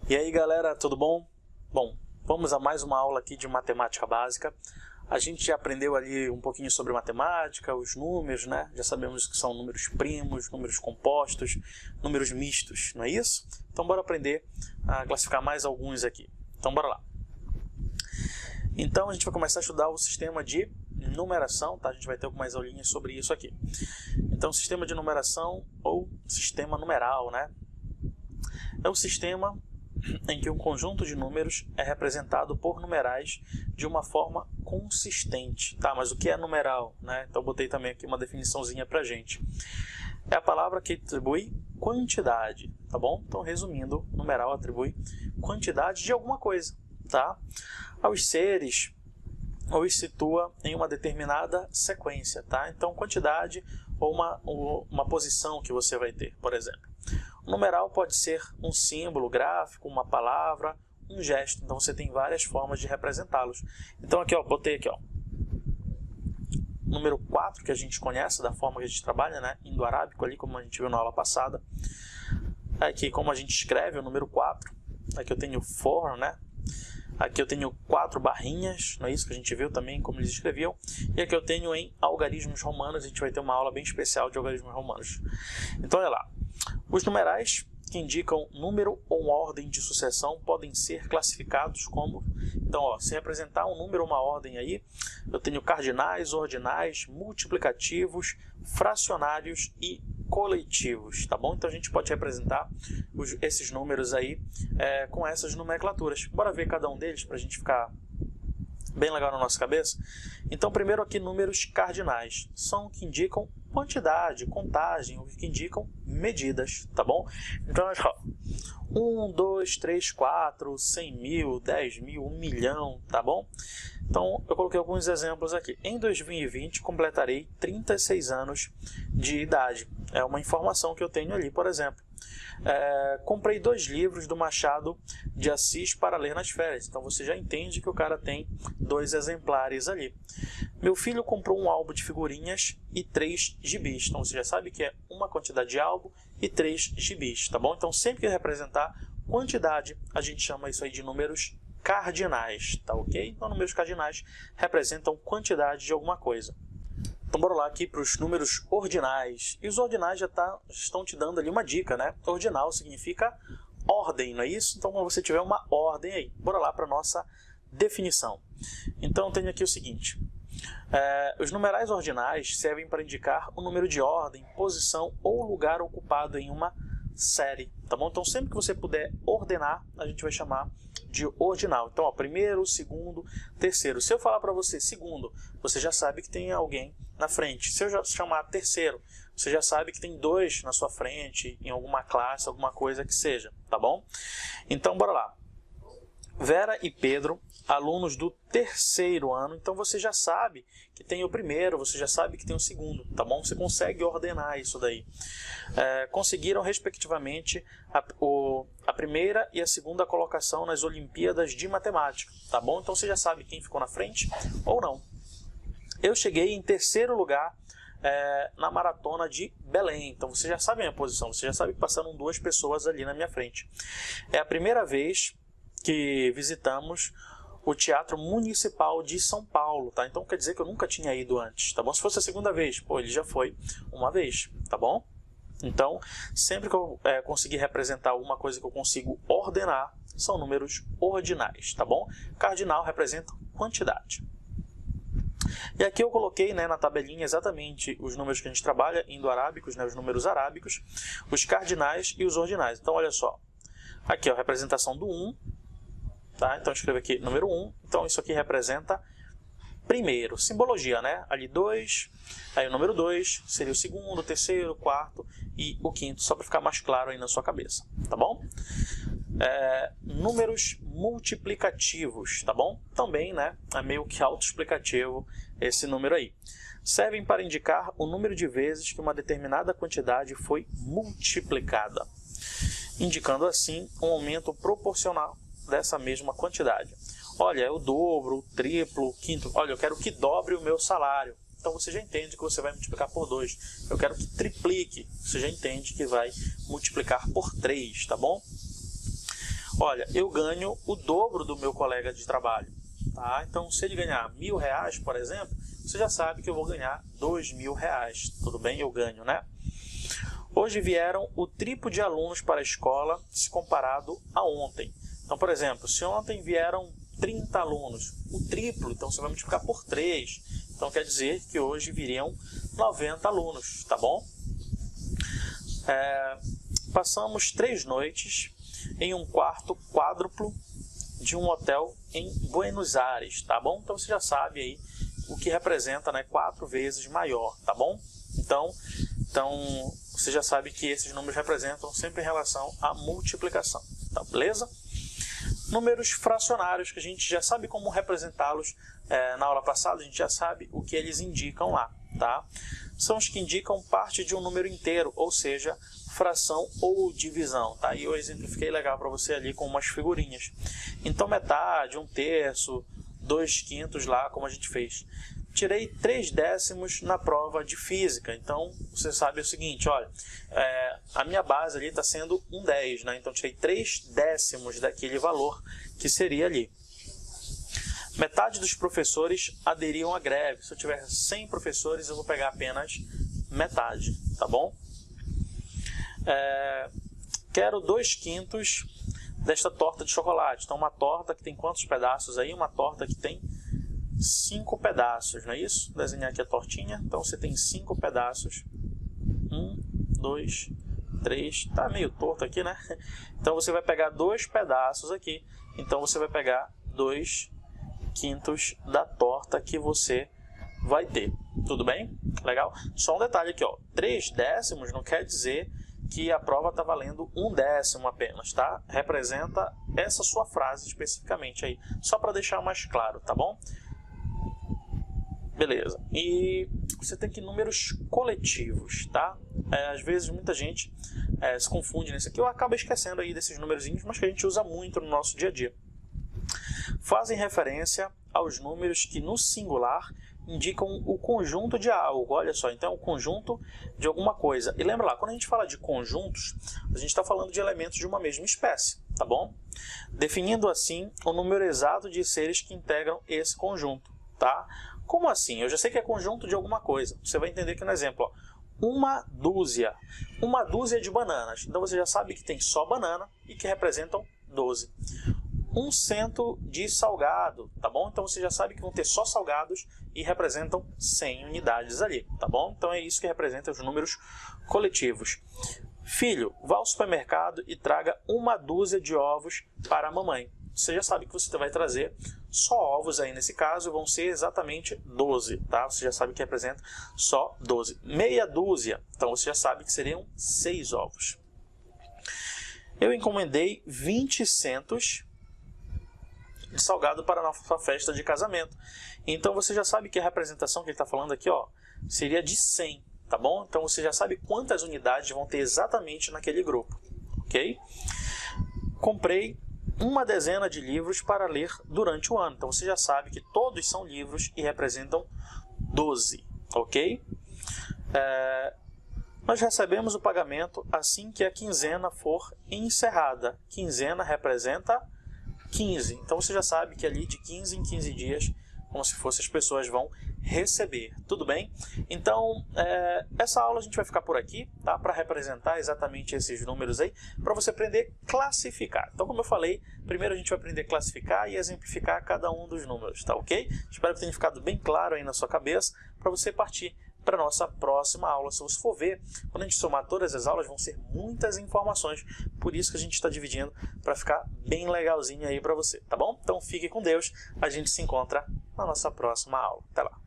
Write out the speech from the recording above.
E aí galera, tudo bom? Bom, vamos a mais uma aula aqui de matemática básica. A gente já aprendeu ali um pouquinho sobre matemática, os números, né? Já sabemos que são números primos, números compostos, números mistos, não é isso? Então bora aprender a classificar mais alguns aqui. Então bora lá. Então a gente vai começar a estudar o sistema de numeração, tá? A gente vai ter algumas aulinhas sobre isso aqui. Então sistema de numeração ou sistema numeral, né? É um sistema em que um conjunto de números é representado por numerais de uma forma consistente, tá? Mas o que é numeral, né? Então botei também aqui uma definiçãozinha pra gente. É a palavra que atribui quantidade, tá bom? Então resumindo, numeral atribui quantidade de alguma coisa, tá? Aos seres, ou os situa em uma determinada sequência, tá? Então quantidade ou uma posição que você vai ter, por exemplo. O numeral pode ser um símbolo gráfico, uma palavra, um gesto. Então você tem várias formas de representá-los. Então aqui, ó, botei aqui, ó, número 4, que a gente conhece da forma que a gente trabalha, né, indo-arábico ali, como a gente viu na aula passada. Aqui como a gente escreve o número 4. Aqui eu tenho for, né? Aqui eu tenho 4 barrinhas, não é isso que a gente viu também, como eles escreviam. E aqui eu tenho em algarismos romanos, a gente vai ter uma aula bem especial de algarismos romanos. Então olha lá. Os numerais que indicam número ou ordem de sucessão podem ser classificados como... Então, ó, se representar um número ou uma ordem aí, eu tenho cardinais, ordinais, multiplicativos, fracionários e coletivos, tá bom? Então a gente pode representar esses números aí com essas nomenclaturas. Bora ver cada um deles para a gente ficar bem legal na nossa cabeça? Então, primeiro aqui, números cardinais. São o que indicam quantidade, contagem, o que indicam medidas, tá bom? Então, olha só. 1, 2, 3, 4, 100 mil, 10 mil, 1 milhão, tá bom? Então, eu coloquei alguns exemplos aqui. Em 2020, completarei 36 anos de idade. É uma informação que eu tenho ali, por exemplo. Comprei 2 livros do Machado de Assis para ler nas férias. Então você já entende que o cara tem 2 exemplares ali. Meu filho comprou um álbum de figurinhas e 3 gibis. Então você já sabe que é uma quantidade de álbum e 3 gibis, tá bom? Então sempre que representar quantidade, a gente chama isso aí de números cardinais, tá ok? Então números cardinais representam quantidade de alguma coisa. Então bora lá aqui para os números ordinais. E os ordinais já estão te dando ali uma dica, né? Ordinal significa ordem, não é isso? Então quando você tiver uma ordem aí, bora lá para a nossa definição. Então eu tenho aqui o seguinte. Os numerais ordinais servem para indicar o número de ordem, posição ou lugar ocupado em uma série, tá bom? Então sempre que você puder ordenar, a gente vai chamar de ordinal. Então, ó, primeiro, segundo, terceiro. Se eu falar para você segundo, você já sabe que tem alguém na frente. Se eu já chamar terceiro, você já sabe que tem 2 na sua frente, em alguma classe, alguma coisa que seja, tá bom? Então, bora lá. Vera e Pedro, alunos do 3º ano, então você já sabe que tem o primeiro, você já sabe que tem o segundo, tá bom? Você consegue ordenar isso daí. Conseguiram, respectivamente, a primeira e a segunda colocação nas Olimpíadas de Matemática, tá bom? Então você já sabe quem ficou na frente ou não. Eu cheguei em 3º lugar na maratona de Belém, então você já sabe a minha posição, você já sabe que passaram 2 pessoas ali na minha frente. É a primeira vez que visitamos o Teatro Municipal de São Paulo, tá? Então quer dizer que eu nunca tinha ido antes, tá bom? Se fosse a segunda vez, pô, ele já foi uma vez, tá bom? Então, sempre que eu conseguir representar alguma coisa que eu consigo ordenar, são números ordinais, tá bom? Cardinal representa quantidade. E aqui eu coloquei, né, na tabelinha exatamente os números que a gente trabalha, indo-arábicos, né, os números arábicos, os cardinais e os ordinais. Então, olha só. Aqui, ó, a representação do 1. Tá? Então, eu escrevo aqui número 1. Então, isso aqui representa primeiro. Simbologia, né? Ali 2. Aí o número 2 seria o segundo, o terceiro, o quarto e o quinto, só para ficar mais claro aí na sua cabeça. Tá bom? Números multiplicativos, tá bom? Também, né? É meio que autoexplicativo esse número aí. Servem para indicar o número de vezes que uma determinada quantidade foi multiplicada, indicando assim um aumento proporcional dessa mesma quantidade. Olha, é o dobro, o triplo, o quinto. Olha, eu quero que dobre o meu salário. Então você já entende que você vai multiplicar por 2. Eu quero que triplique. Você já entende que vai multiplicar por 3, tá bom? olha, eu ganho o dobro do meu colega de trabalho. Tá? Então, se ele ganhar R$1.000, por exemplo, você já sabe que eu vou ganhar R$2.000. Tudo bem? Eu ganho, né? Hoje vieram o triplo de alunos para a escola se comparado a ontem. Então, por exemplo, se ontem vieram 30 alunos, o triplo, então você vai multiplicar por 3. Então, quer dizer que hoje viriam 90 alunos, tá bom? Passamos 3 noites em um quarto quádruplo de um hotel em Buenos Aires, tá bom? Então, você já sabe aí o que representa, né, 4 vezes maior, tá bom? Então, você já sabe que esses números representam sempre em relação à multiplicação, tá beleza? Números fracionários, que a gente já sabe como representá-los. Na aula passada a gente já sabe o que eles indicam lá, tá? São os que indicam parte de um número inteiro, ou seja, fração ou divisão, tá? E eu exemplifiquei legal para você ali com umas figurinhas. Então, metade, 1/3, 2/5 lá, como a gente fez. Tirei 3 décimos na prova de física, então você sabe o seguinte, olha, a minha base ali está sendo 1/10, né? Então tirei 3 décimos daquele valor que seria ali. Metade dos professores aderiam à greve. Se eu tiver 100 professores, eu vou pegar apenas metade, tá bom? Quero 2/5 desta torta de chocolate. Então, uma torta que tem quantos pedaços aí? Uma torta que tem 5 pedaços, não é isso? Vou desenhar aqui a tortinha. Então, você tem 5 pedaços. 1, 2, 3. Tá meio torto aqui, né? Então, você vai pegar 2 pedaços aqui. Então, você vai pegar 2/5 da torta que você vai ter. Tudo bem? Legal? Só um detalhe aqui, ó. 3 décimos não quer dizer que a prova está valendo 1 décimo apenas, tá? Representa essa sua frase especificamente aí. Só para deixar mais claro, tá bom? Beleza. E você tem aqui números coletivos, tá? Às vezes muita gente se confunde nisso aqui. Eu acabo esquecendo aí desses numerozinhos, mas que a gente usa muito no nosso dia a dia. Fazem referência aos números que no singular indicam o conjunto de algo. Olha só, então é o conjunto de alguma coisa. E lembra lá, quando a gente fala de conjuntos, a gente está falando de elementos de uma mesma espécie, tá bom? Definindo assim o número exato de seres que integram esse conjunto, tá? Como assim? Eu já sei que é conjunto de alguma coisa. Você vai entender aqui no exemplo, ó. Uma dúzia de bananas. Então você já sabe que tem só banana e que representam 12. 100 de salgado, tá bom? Então você já sabe que vão ter só salgados e representam 100 unidades ali, tá bom? Então é isso que representa os números coletivos. Filho, vá ao supermercado e traga 1 dúzia de ovos para a mamãe. Você já sabe que você vai trazer só ovos aí nesse caso, vão ser exatamente 12, tá? Você já sabe que representa só 12. Meia dúzia, então você já sabe que seriam 6 ovos. Eu encomendei 20 centos de salgado para a nossa festa de casamento. Então você já sabe que a representação que ele está falando aqui, ó, seria de 100, tá bom? Então você já sabe quantas unidades vão ter exatamente naquele grupo, ok? Comprei 1 dezena de livros para ler durante o ano. Então você já sabe que todos são livros e representam 12, ok? Nós recebemos o pagamento assim que a quinzena for encerrada. Quinzena representa 15. Então você já sabe que ali de 15 em 15 dias, como se fosse, as pessoas vão receber. Tudo bem? Então, essa aula a gente vai ficar por aqui, tá? Para representar exatamente esses números aí, para você aprender a classificar. Então, como eu falei, primeiro a gente vai aprender a classificar e exemplificar cada um dos números, tá ok? Espero que tenha ficado bem claro aí na sua cabeça, para você partir para a nossa próxima aula. Se você for ver, quando a gente somar todas as aulas, vão ser muitas informações, por isso que a gente está dividindo, para ficar bem legalzinho aí para você, tá bom? Então fique com Deus, a gente se encontra na nossa próxima aula. Até lá!